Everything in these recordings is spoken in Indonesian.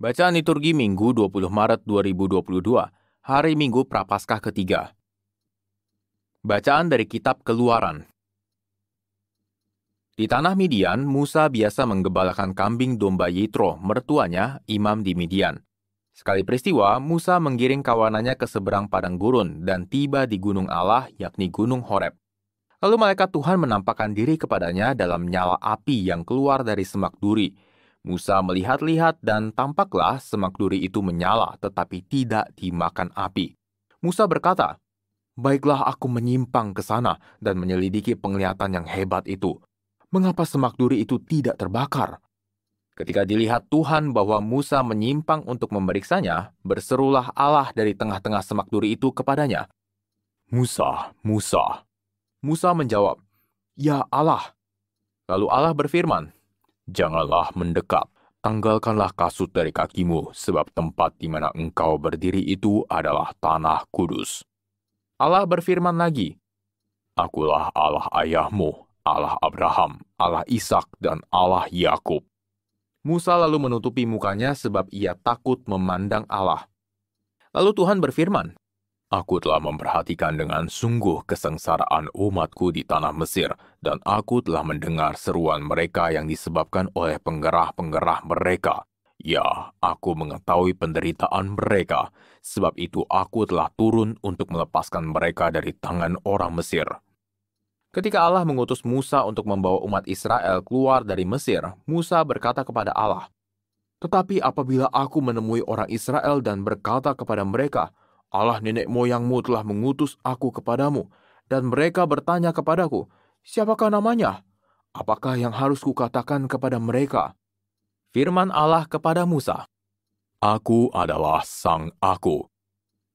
Bacaan liturgi Minggu 20 Maret 2022, hari Minggu Prapaskah ketiga. Bacaan dari Kitab Keluaran. Di tanah Midian, Musa biasa menggembalakan kambing domba Yitro, mertuanya, imam di Midian. Sekali peristiwa, Musa menggiring kawanannya ke seberang padang gurun dan tiba di gunung Allah, yakni Gunung Horeb. Lalu malaikat Tuhan menampakkan diri kepadanya dalam nyala api yang keluar dari semak duri. Musa melihat-lihat dan tampaklah semak duri itu menyala tetapi tidak dimakan api. Musa berkata, "Baiklah aku menyimpang ke sana dan menyelidiki penglihatan yang hebat itu. Mengapa semak duri itu tidak terbakar?" Ketika dilihat Tuhan bahwa Musa menyimpang untuk memeriksanya, berserulah Allah dari tengah-tengah semak duri itu kepadanya, "Musa, Musa." Musa menjawab, "Ya Allah." Lalu Allah berfirman, "Janganlah mendekat, tanggalkanlah kasut dari kakimu, sebab tempat di mana engkau berdiri itu adalah tanah kudus." Allah berfirman lagi, "Akulah Allah ayahmu, Allah Abraham, Allah Ishak, dan Allah Yakub." Musa lalu menutupi mukanya sebab ia takut memandang Allah. Lalu Tuhan berfirman, "Aku telah memperhatikan dengan sungguh kesengsaraan umatku di tanah Mesir, dan aku telah mendengar seruan mereka yang disebabkan oleh penggerah-penggerah mereka. Ya, aku mengetahui penderitaan mereka, sebab itu aku telah turun untuk melepaskan mereka dari tangan orang Mesir." Ketika Allah mengutus Musa untuk membawa umat Israel keluar dari Mesir, Musa berkata kepada Allah, "Tetapi apabila aku menemui orang Israel dan berkata kepada mereka, 'Allah nenek moyangmu telah mengutus aku kepadamu,' dan mereka bertanya kepadaku, 'Siapakah namanya?' Apakah yang harus kukatakan kepada mereka?" Firman Allah kepada Musa, "Aku adalah Sang Aku."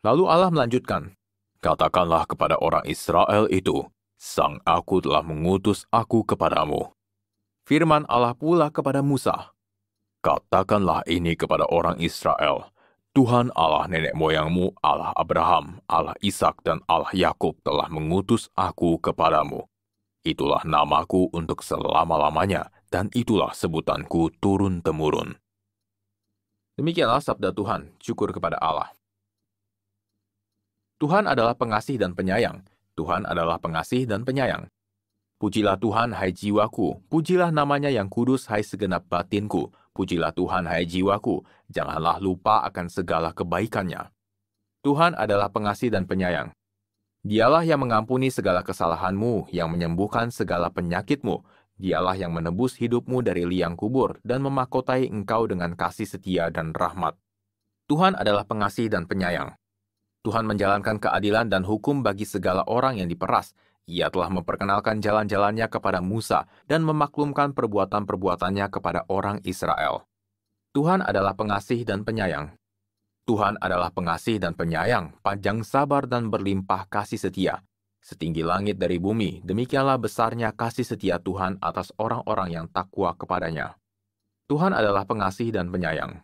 Lalu Allah melanjutkan, "Katakanlah kepada orang Israel itu, Sang Aku telah mengutus aku kepadamu." Firman Allah pula kepada Musa, "Katakanlah ini kepada orang Israel, Tuhan Allah nenek moyangmu, Allah Abraham, Allah Ishak, dan Allah Yakub telah mengutus aku kepadamu. Itulah namaku untuk selama-lamanya, dan itulah sebutanku turun-temurun." Demikianlah sabda Tuhan, syukur kepada Allah. Tuhan adalah pengasih dan penyayang. Tuhan adalah pengasih dan penyayang. Pujilah Tuhan, hai jiwaku. Pujilah namanya yang kudus, hai segenap batinku. Pujilah Tuhan, hai jiwaku. Janganlah lupa akan segala kebaikannya. Tuhan adalah pengasih dan penyayang. Dialah yang mengampuni segala kesalahanmu, yang menyembuhkan segala penyakitmu. Dialah yang menebus hidupmu dari liang kubur dan memahkotai engkau dengan kasih setia dan rahmat. Tuhan adalah pengasih dan penyayang. Tuhan menjalankan keadilan dan hukum bagi segala orang yang diperas. Ia telah memperkenalkan jalan-jalannya kepada Musa dan memaklumkan perbuatan-perbuatannya kepada orang Israel. Tuhan adalah pengasih dan penyayang. Tuhan adalah pengasih dan penyayang, panjang sabar dan berlimpah kasih setia. Setinggi langit dari bumi, demikianlah besarnya kasih setia Tuhan atas orang-orang yang takwa kepadanya. Tuhan adalah pengasih dan penyayang.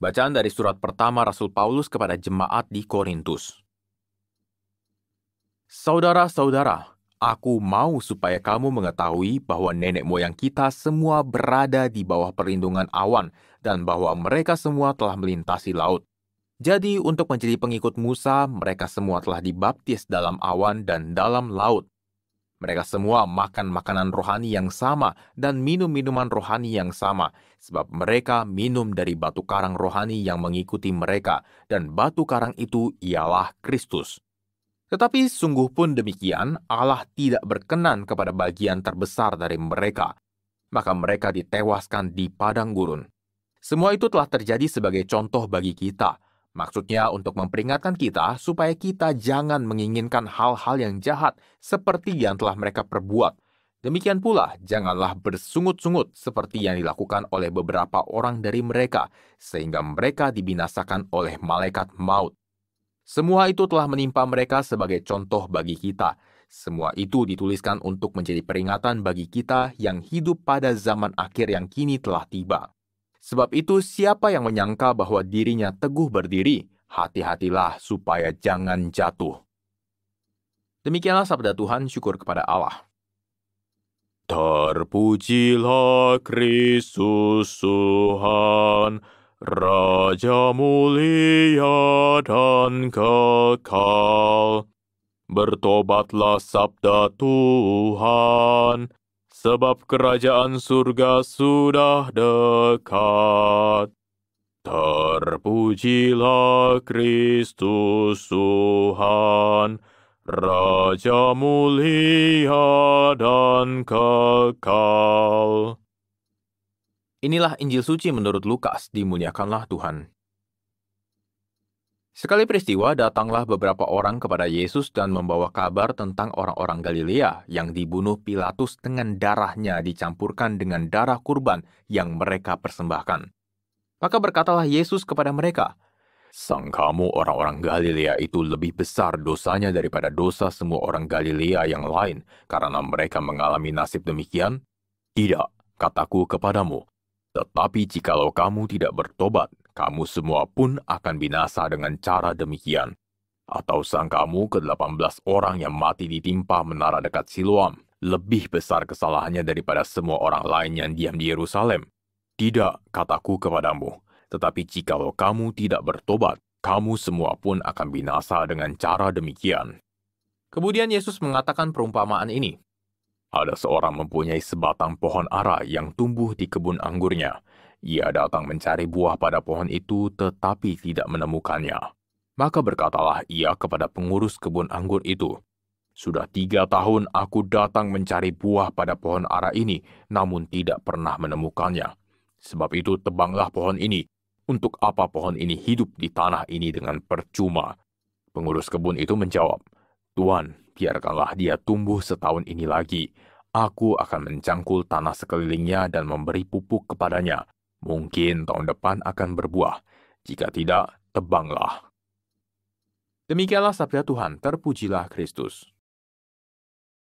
Bacaan dari surat pertama Rasul Paulus kepada jemaat di Korintus. Saudara-saudara, aku mau supaya kamu mengetahui bahwa nenek moyang kita semua berada di bawah perlindungan awan dan bahwa mereka semua telah melintasi laut. Jadi untuk menjadi pengikut Musa, mereka semua telah dibaptis dalam awan dan dalam laut. Mereka semua makan makanan rohani yang sama dan minum minuman rohani yang sama, sebab mereka minum dari batu karang rohani yang mengikuti mereka, dan batu karang itu ialah Kristus. Tetapi sungguh pun demikian, Allah tidak berkenan kepada bagian terbesar dari mereka. Maka mereka ditewaskan di padang gurun. Semua itu telah terjadi sebagai contoh bagi kita. Maksudnya untuk memperingatkan kita supaya kita jangan menginginkan hal-hal yang jahat seperti yang telah mereka perbuat. Demikian pula, janganlah bersungut-sungut seperti yang dilakukan oleh beberapa orang dari mereka, sehingga mereka dibinasakan oleh malaikat maut. Semua itu telah menimpa mereka sebagai contoh bagi kita. Semua itu dituliskan untuk menjadi peringatan bagi kita yang hidup pada zaman akhir yang kini telah tiba. Sebab itu, siapa yang menyangka bahwa dirinya teguh berdiri, hati-hatilah supaya jangan jatuh. Demikianlah sabda Tuhan, syukur kepada Allah. Terpujilah Kristus Tuhan, Raja mulia dan kekal. Bertobatlah sabda Tuhan, sebab kerajaan surga sudah dekat. Terpujilah Kristus Tuhan, Raja mulia dan kekal. Inilah Injil suci menurut Lukas, dimuliakanlah Tuhan. Sekali peristiwa, datanglah beberapa orang kepada Yesus dan membawa kabar tentang orang-orang Galilea yang dibunuh Pilatus dengan darahnya dicampurkan dengan darah kurban yang mereka persembahkan. Maka berkatalah Yesus kepada mereka, "Sangkamu orang-orang Galilea itu lebih besar dosanya daripada dosa semua orang Galilea yang lain karena mereka mengalami nasib demikian? Tidak, kataku kepadamu. Tetapi jikalau kamu tidak bertobat, kamu semua pun akan binasa dengan cara demikian. Atau sangkamu ke-18 orang yang mati ditimpa menara dekat Siloam lebih besar kesalahannya daripada semua orang lain yang diam di Yerusalem? Tidak, kataku kepadamu. Tetapi jikalau kamu tidak bertobat, kamu semua pun akan binasa dengan cara demikian." Kemudian Yesus mengatakan perumpamaan ini. Ada seorang mempunyai sebatang pohon ara yang tumbuh di kebun anggurnya. Ia datang mencari buah pada pohon itu tetapi tidak menemukannya. Maka berkatalah ia kepada pengurus kebun anggur itu, "Sudah 3 tahun aku datang mencari buah pada pohon ara ini, namun tidak pernah menemukannya. Sebab itu tebanglah pohon ini. Untuk apa pohon ini hidup di tanah ini dengan percuma?" Pengurus kebun itu menjawab, "Tuan, biarkanlah dia tumbuh setahun ini lagi. Aku akan mencangkul tanah sekelilingnya dan memberi pupuk kepadanya. Mungkin tahun depan akan berbuah. Jika tidak, tebanglah." Demikianlah sabda Tuhan, terpujilah Kristus.